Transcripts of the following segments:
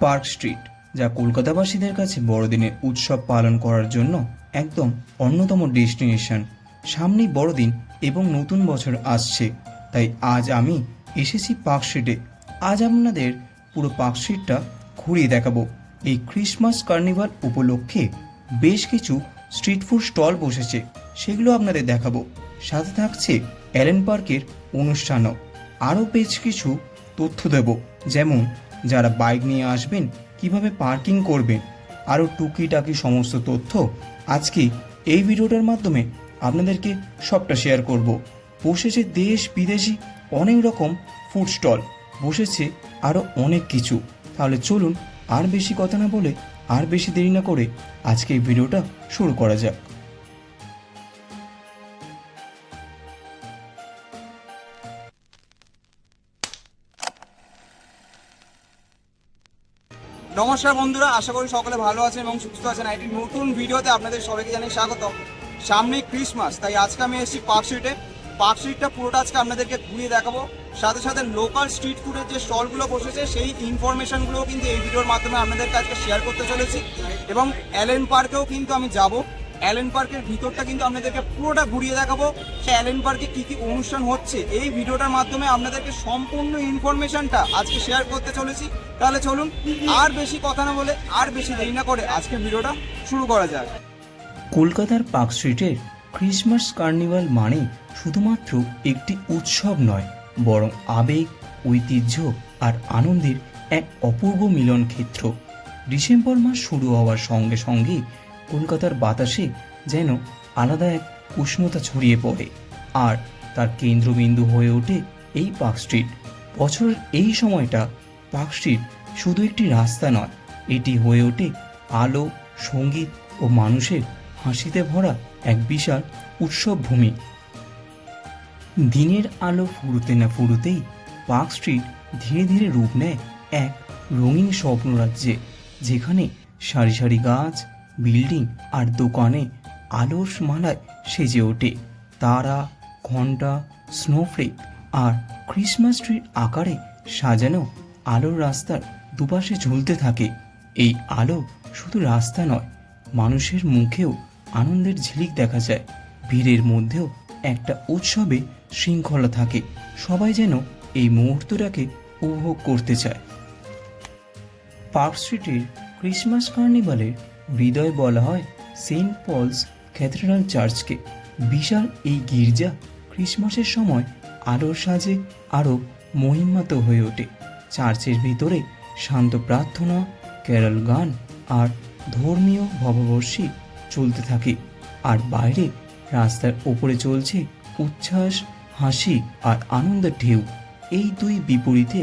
Park street, যা কলকাতাবাসীদের কাছে বড়দিনের উৎসব পালন করার জন্য একদম অন্যতম ডেস্টিনেশন। সামনেই বড়দিন এবং নতুন বছর আসছে, তাই আজ আমি এসেছি পার্ক স্ট্রিটে। আজ আপনাদের পুরো পার্ক স্ট্রিটটা ঘুরিয়ে দেখাবো। এই ক্রিসমাস কার্নিভাল উপলক্ষে বেশ কিছু স্ট্রিট ফুড স্টল বসেছে, সেগুলো আপনাদের দেখাবো। সাথে থাকছে অ্যালেন পার্কের অনুষ্ঠানও। আরও বেশ কিছু তথ্য দেব, যেমন যারা বাইক নিয়ে আসবেন কিভাবে পার্কিং করবেন, আরও টুকিটাকি সমস্ত তথ্য আজকে এই ভিডিওটার মাধ্যমে আপনাদেরকে সবটা শেয়ার করব। বসেছে দেশ বিদেশি অনেক রকম ফুড স্টল, বসেছে আরও অনেক কিছু। তাহলে চলুন আর বেশি কথা না বলে, আর বেশি দেরি না করে আজকে এই ভিডিওটা শুরু করা যাক। নমস্কার বন্ধুরা, আশা করি সকলে ভালো আছেন এবং সুস্থ আছেন। একটি নতুন ভিডিওতে আপনাদের সবাইকে জানাই স্বাগত। সামনেই ক্রিসমাস, তাই আজকে আমি এসেছি পার্ক স্ট্রিটে। পার্ক স্ট্রিটটা পুরোটা আজকে আপনাদেরকে ঘুরিয়ে দেখাবো। সাথে সাথে লোকাল স্ট্রিট ফুডের যে স্টলগুলো বসেছে সেই ইনফরমেশনগুলোও কিন্তু এই ভিডিওর মাধ্যমে আপনাদের কাছে শেয়ার করতে চলেছি। এবং অ্যালেন পার্কেও কিন্তু আমি যাব। অ্যালেন পার্কের ভিতরটা কিন্তু আপনাদেরকে পুরোটা ঘুরিয়ে দেখাবো। সে অ্যালেন পার্কে কী কী অনুষ্ঠান হচ্ছে এই ভিডিওটার মাধ্যমে আপনাদেরকে সম্পূর্ণ ইনফরমেশনটা আজকে শেয়ার করতে চলেছি। তাহলে চলুন আর বেশি কথা না বলে, আর বেশি দেরি না করে আজকের ভিডিওটা শুরু করা যাক। কলকাতার পার্ক স্ট্রিটের ক্রিসমাস কার্নিভাল মানে শুধুমাত্র একটি উৎসব নয়, বরং আবেগ, ঐতিহ্য আর আনন্দের এক অপূর্ব মিলন ক্ষেত্র। ডিসেম্বর মাস শুরু হওয়ার সঙ্গে সঙ্গে কলকাতার বাতাসে যেন আলাদা এক উষ্ণতা ছড়িয়ে পড়ে, আর তার কেন্দ্রবিন্দু হয়ে ওঠে এই পার্ক স্ট্রিট। বছরের এই সময়টা পার্ক স্ট্রিট শুধু একটি রাস্তা নয়, এটি হয়ে ওঠে আলো, সঙ্গীত ও মানুষের হাসিতে ভরা এক বিশাল উৎসব ভূমি। দিনের আলো ফুরোতে না ফুরোতেই পার্ক স্ট্রিট ধীরে ধীরে রূপ নেয় এক রঙিন স্বপ্নরাজ্যে, যেখানে সারি সারি গাছ, বিল্ডিং আর দোকানে আলোর মালায় সেজে ওঠে। তারা, ঘণ্টা, স্নোফ্লেক আর ক্রিসমাস ট্রির আকারে সাজানো আলোর রাস্তার দুপাশে ঝুলতে থাকে। এই আলো শুধু রাস্তা নয়, মানুষের মুখেও আনন্দের ঝিলিক দেখা যায়। ভিড়ের মধ্যেও একটা উৎসবে শৃঙ্খলা থাকে, সবাই যেন এই মুহূর্তটাকে উপভোগ করতে চায়। পার্ক স্ট্রিটের ক্রিসমাস কার্নিভালের হৃদয় বলা হয় সেন্ট পলস ক্যাথেড্রাল চার্চকে। বিশাল এই গির্জা ক্রিসমাসের সময় আলোর সাজে আরও মহিমান্বিত হয়ে ওঠে। চার্চের ভিতরে শান্ত প্রার্থনা, ক্যারল গান আর ধর্মীয় ভববর্ষী চলতে থাকে, আর বাইরে রাস্তার ওপরে চলছে উচ্ছ্বাস, হাসি আর আনন্দের ঢেউ। এই দুই বিপরীতে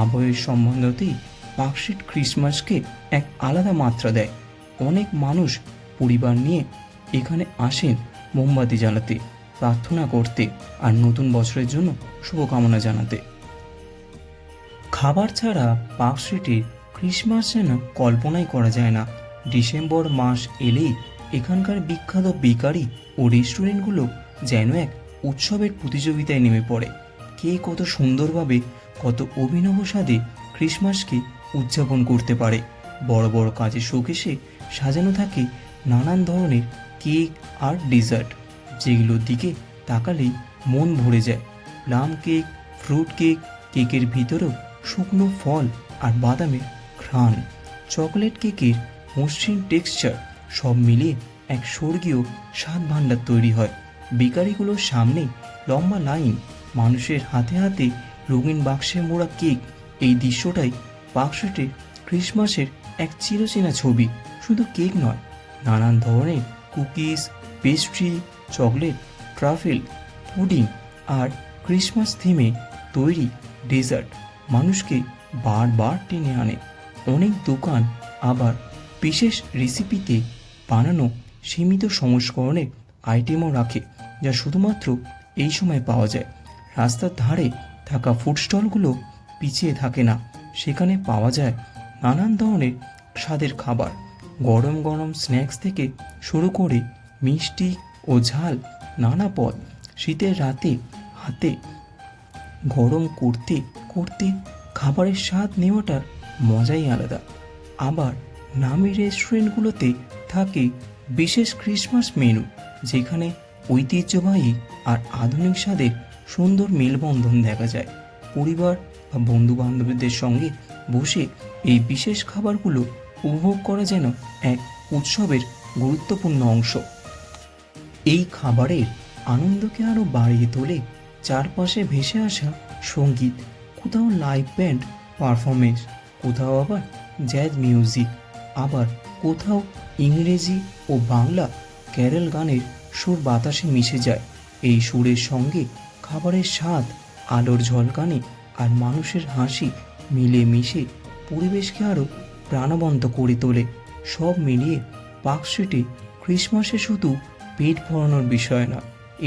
আবহের সম্বন্ধতেই পার্ক স্ট্রিট ক্রিসমাসকে এক আলাদা মাত্রা দেয়। অনেক মানুষ পরিবার নিয়ে এখানে আসেন মোমবাতি জ্বালাতে, প্রার্থনা করতে আর নতুন বছরের জন্য শুভকামনা জানাতে। খাবার ছাড়া পার্ক স্ট্রিটের ক্রিসমাস যেন কল্পনাই করা যায় না। ডিসেম্বর মাস এলেই এখানকার বিখ্যাত বেকারি ও রেস্টুরেন্টগুলো যেন এক উৎসবের প্রতিযোগিতায় নেমে পড়ে। কে কত সুন্দরভাবে, কত অভিনব স্বাদে ক্রিসমাসকে উদযাপন করতে পারে। বড় বড় কাজের শোকেসে সাজানো থাকে নানান ধরনের কেক আর ডেজার্ট, যেগুলোর দিকে তাকালেই মন ভরে যায়। প্লাম কেক, ফ্রুট কেক, কেকের ভিতরেও শুকনো ফল আর বাদামের ঘ্রাণ, চকলেট কেকের মসৃণ টেক্সচার, সব মিলিয়ে এক স্বর্গীয় স্বাদ ভাণ্ডার তৈরি হয়। বেকারিগুলোর সামনে লম্বা লাইন, মানুষের হাতে হাতে রঙিন বাক্সে মোড়া কেক। এই দৃশ্যটাই পার্ক স্ট্রিটের ক্রিসমাসের এক চিরচেনা ছবি। শুধু কেক নয়, নানান ধরনের cookies, pastry, chocolate, truffle, pudding আর ক্রিসমাস থিমে তৈরি ডেজার্ট মানুষকে বারবার টেনে আনে। অনেক দোকান আবার বিশেষ রেসিপিতে বানানো সীমিত সংস্করণের আইটেমও রাখে, যা শুধুমাত্র এই সময় পাওয়া যায়। রাস্তার ধারে থাকা ফুড স্টলগুলো পিছিয়ে থাকে না, সেখানে পাওয়া যায় নানান ধরনের স্বাদের খাবার, গরম গরম স্ন্যাক্স থেকে শুরু করে মিষ্টি ও ঝাল নানা পদ। শীতের রাতে হাতে গরম করতে করতে খাবারের স্বাদ নেওয়াটার মজাই আলাদা। আবার নামি রেস্টুরেন্টগুলোতে থাকে বিশেষ ক্রিসমাস মেনু, যেখানে ঐতিহ্যবাহী আর আধুনিক স্বাদের সুন্দর মেলবন্ধন দেখা যায়। পরিবার বা বন্ধু বান্ধবীদের সঙ্গে বসে এই বিশেষ খাবারগুলো উপভোগ করা যেন এক উৎসবের গুরুত্বপূর্ণ অংশ। এই খাবারের আনন্দকে আরও বাড়িয়ে তোলে চারপাশে ভেসে আসা সঙ্গীত, কোথাও লাইভ ব্যান্ড পারফরমেন্স, কোথাও আবার জ্যাজ মিউজিক, আবার কোথাও ইংরেজি ও বাংলা ক্যারল গানের সুর বাতাসে মিশে যায়। এই সুরের সঙ্গে খাবারের স্বাদ, আলোর ঝলকানি আর মানুষের হাসি মিলে মিশে পরিবেশকে আরও প্রাণবন্ত করে তোলে। সব মিলিয়ে পার্ক স্ট্রিটে ক্রিসমাসে শুধু পেট ভরানোর বিষয় না,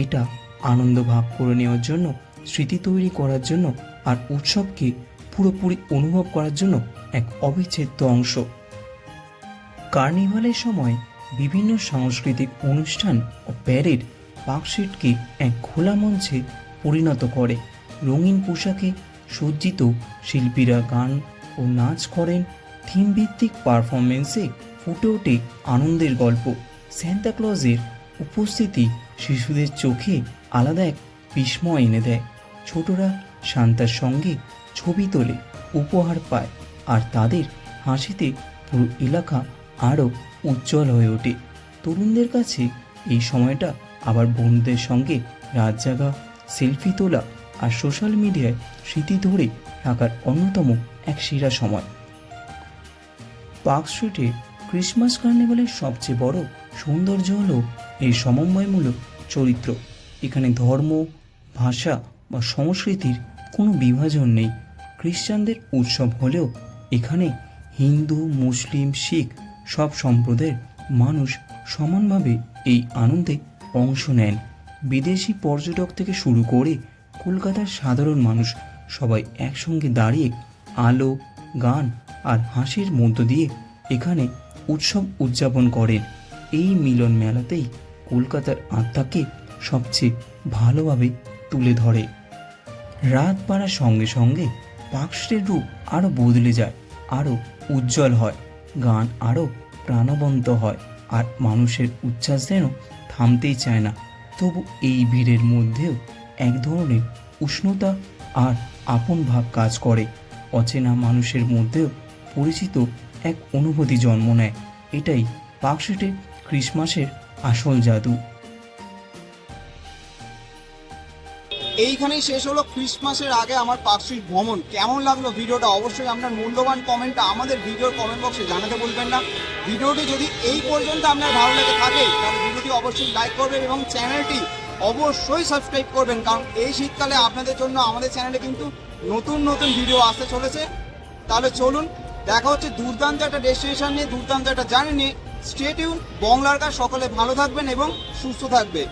এটা আনন্দ ভাগ করে নেওয়ার জন্য, স্মৃতি তৈরি করার জন্য আর উৎসবকে পুরোপুরি অনুভব করার জন্য এক অবিচ্ছেদ্য অংশ। কার্নিভালের সময় বিভিন্ন সাংস্কৃতিক অনুষ্ঠান ও প্যারেড পার্ক স্ট্রিটকে এক খোলা মঞ্চে পরিণত করে। রঙিন পোশাকে সজ্জিত শিল্পীরা গান ও নাচ করেন, থিমভিত্তিক পারফরমেন্সে ফুটে ওঠে আনন্দের গল্প। সান্তা ক্লজের উপস্থিতি শিশুদের চোখে আলাদা এক বিস্ময় এনে দেয়। ছোটরা সান্তার সঙ্গে ছবি তোলে, উপহার পায় আর তাদের হাসিতে পুরো এলাকা আরও উজ্জ্বল হয়ে ওঠে। তরুণদের কাছে এই সময়টা আবার বন্ধুদের সঙ্গে রাত জাগা, সেলফি তোলা আর সোশ্যাল মিডিয়ায় স্মৃতি ধরে রাখার অন্যতম এক সেরা সময়। পার্ক স্ট্রিটে ক্রিসমাস কার্নিভালের সবচেয়ে বড় সৌন্দর্য হলো এই সমন্বয়মূলক চরিত্র। এখানে ধর্ম, ভাষা বা সংস্কৃতির কোনো বিভাজন নেই। খ্রিস্টানদের উৎসব হলেও এখানে হিন্দু, মুসলিম, শিখ সব সম্প্রদায়ের মানুষ সমানভাবে এই আনন্দে অংশ নেন। বিদেশি পর্যটক থেকে শুরু করে কলকাতার সাধারণ মানুষ সবাই একসঙ্গে দাঁড়িয়ে আলো, গান আর হাসির মধ্য দিয়ে এখানে উৎসব উদযাপন করেন। এই মিলন মেলাতেই কলকাতার আত্মাকে সবচেয়ে ভালোভাবে তুলে ধরে। রাত বাড়ার সঙ্গে সঙ্গে পার্ক স্ট্রিটের রূপ আরও বদলে যায়, আরও উজ্জ্বল হয়, গান আরও প্রাণবন্ত হয় আর মানুষের উচ্ছ্বাস যেন থামতেই চায় না। তবু এই ভিড়ের মধ্যেও এক ধরনের উষ্ণতা আর আপন ভাব কাজ করে। অচেনা মানুষের মধ্যেও পরিচিত এক অনুভূতি জন্ম নেয়। এটাই পার্ক স্ট্রিটে ক্রিসমাসের আসল জাদু। এইখানেই শেষ হলো ক্রিসমাসের আগে আমার পার্ক স্ট্রিট ভ্রমণ। কেমন লাগলো ভিডিওটা অবশ্যই আপনার মূল্যবান কমেন্টটা আমাদের ভিডিওর কমেন্ট বক্সে জানাতে বলবেন না। ভিডিওটি যদি এই পর্যন্ত আপনার ভালো লেগে থাকে তাহলে ভিডিওটি অবশ্যই লাইক করবেন এবং চ্যানেলটি অবশ্যই সাবস্ক্রাইব করবেন, কারণ এই শীতকালে আপনাদের জন্য আমাদের চ্যানেলে কিন্তু নতুন নতুন ভিডিও আসতে চলেছে। তাহলে চলুন, দেখা হচ্ছে দুর্দান্ত একটা ডেস্টিনেশন নিয়ে, দুর্দান্ত একটা জার্নি নিয়ে। Stay tune. বাংলার কাজ সকলে ভালো থাকবেন এবং সুস্থ থাকবে।